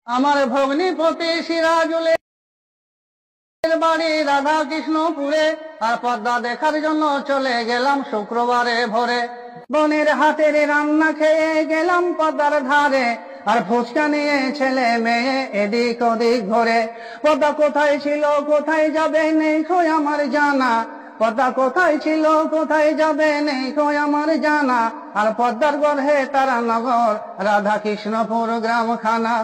আমার ভগ্নিপতি সিরাজুলের বাড়ি রাধা কৃষ্ণপুরে, আর পদ্মা দেখার জন্য চলে গেলাম শুক্রবারে ভোরে। বোনের হাতের রান্না খেয়ে গেলাম পদ্মার ধারে, আর ফুচকা নিয়ে ছেলে মেয়ে এদিক ওদিক ঘোরে। পদ্মা কোথায় ছিল কোথায় যাবে নেই খোয় আমার জানা, পদ্মা কোথায় ছিল কোথায় যাবে নেই খোয় আমার জানা। আর পদ্মার গর্ভে তারানগর রাধা কৃষ্ণপুর গ্রামখানা।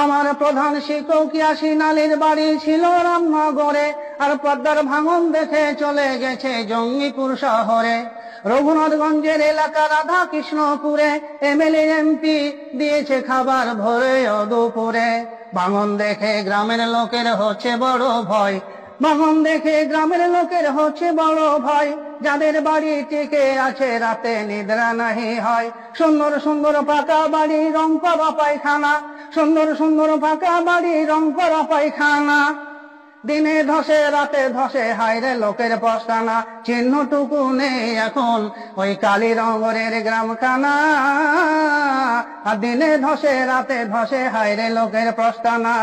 আমার প্রধান শিক্ষক ইয়াসিন আলীর বাড়ি ছিল রামনগরে, আর পদ্মার ভাঙন দেখে চলে গেছে জঙ্গিপুর শহরে। রঘুনাথগঞ্জের এলাকা রাধা কৃষ্ণপুরে এমএলএ এমপি দিয়েছে খাবার ভোরে ও দুপুরে। ভাঙন দেখে গ্রামের লোকের হচ্ছে বড় ভয়, ভাঙন দেখে গ্রামের লোকের হচ্ছে বড় ভয়। যাদের বাড়ি টিকে আছে রাতে নিদ্রা নাহি হয়। সুন্দর সুন্দর পাকা বাড়ি রং করা পায়খানা, সুন্দর সুন্দর পাকা বাড়ি রং করা পায়খানা। দিনে ধসে রাতে ধসে হায়রে লোকের পস্তানা, চিহ্নটুকু নেই এখন ওই কালীনগরের গ্রামখানা। আর দিনে ধসে রাতে ধসে হায়রে লোকের পস্তানা।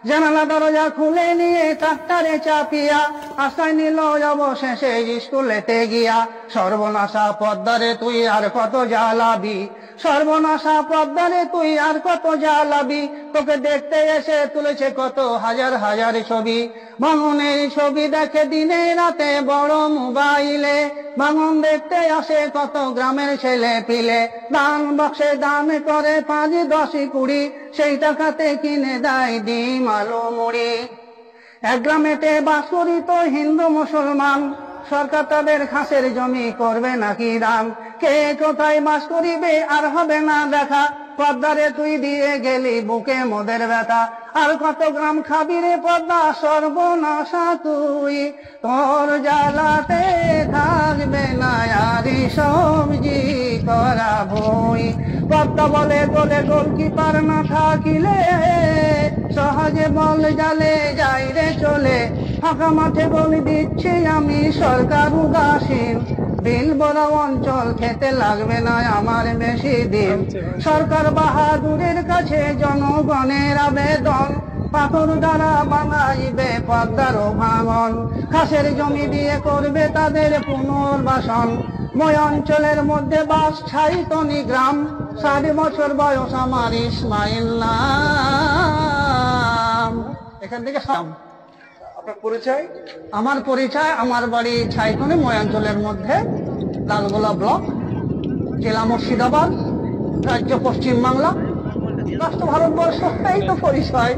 জানালা দরজা খুলে নিয়ে ট্রাক্টরে চাপিয়া আশায় নিল অবশেষে স্কুলেতে গিয়া। সর্বনাশা পদ্মারে তুই আর কত জ্বালাবি, সর্বনাশা পদ্মারে তুই আর কত জ্বালাবি। তোকে দেখতে এসে তুলেছে কত হাজার হাজার ছবি। ভাঙনের ছবি দেখে দিনে রাতে বড় মোবাইলে, ভাঙন দেখতে আসে কত গ্রামের ছেলে পিলে। দান বক্সে দান করে 5, 10, 20, সেই টাকাতে কিনে দেয় ডিম আলু মুড়ি। এক গ্রামেতে বাস করিত হিন্দু মুসলমান, সরকার তাদের খাসের জমি করবে নাকি দান। কে কোথায় বাস করিবে আর হবে না দেখা, পদ্মারে তুই দিয়ে গেলি বুকে মোদের ব্যথা। আর কত গ্রাম খাবি রে পদ্মা সর্বনাশা তুই, তোর জ্বালাতে থাকবে না আরি সবজি করা বই। পদ্মা বলে গোলে গোলকিপার না থাকিলে, সহজে বল জালে যাই রে চলে। ফাঁকা মাঠে গোল দিচ্ছি আমি সরকার উদাসীন, বিল বড় অঞ্চল খেতে লাগবে না আমার বেশি দিন। সরকার বাহাদুরের কাছে জনগণের আবেদন, পাথর দ্বারা বানাইবে পদ্মার ভাঙন। খাসের জমি দিয়ে করবে তাদের পুনর্বাসন। মই অঞ্চলের মধ্যে বাস 6 গ্রাম, 60 বছর বয়স আমার ইসমাইল নাম। এখান থেকে আপনার পরিচয়? আমার পরিচয়, আমার বাড়ি ছাইতনি মই অঞ্চলের মধ্যে, লালগোলা ব্লক, জেলা মুর্শিদাবাদ, রাজ্য পশ্চিমবাংলা, রাষ্ট্র ভারতবর্ষ। এই তো পরিচয়।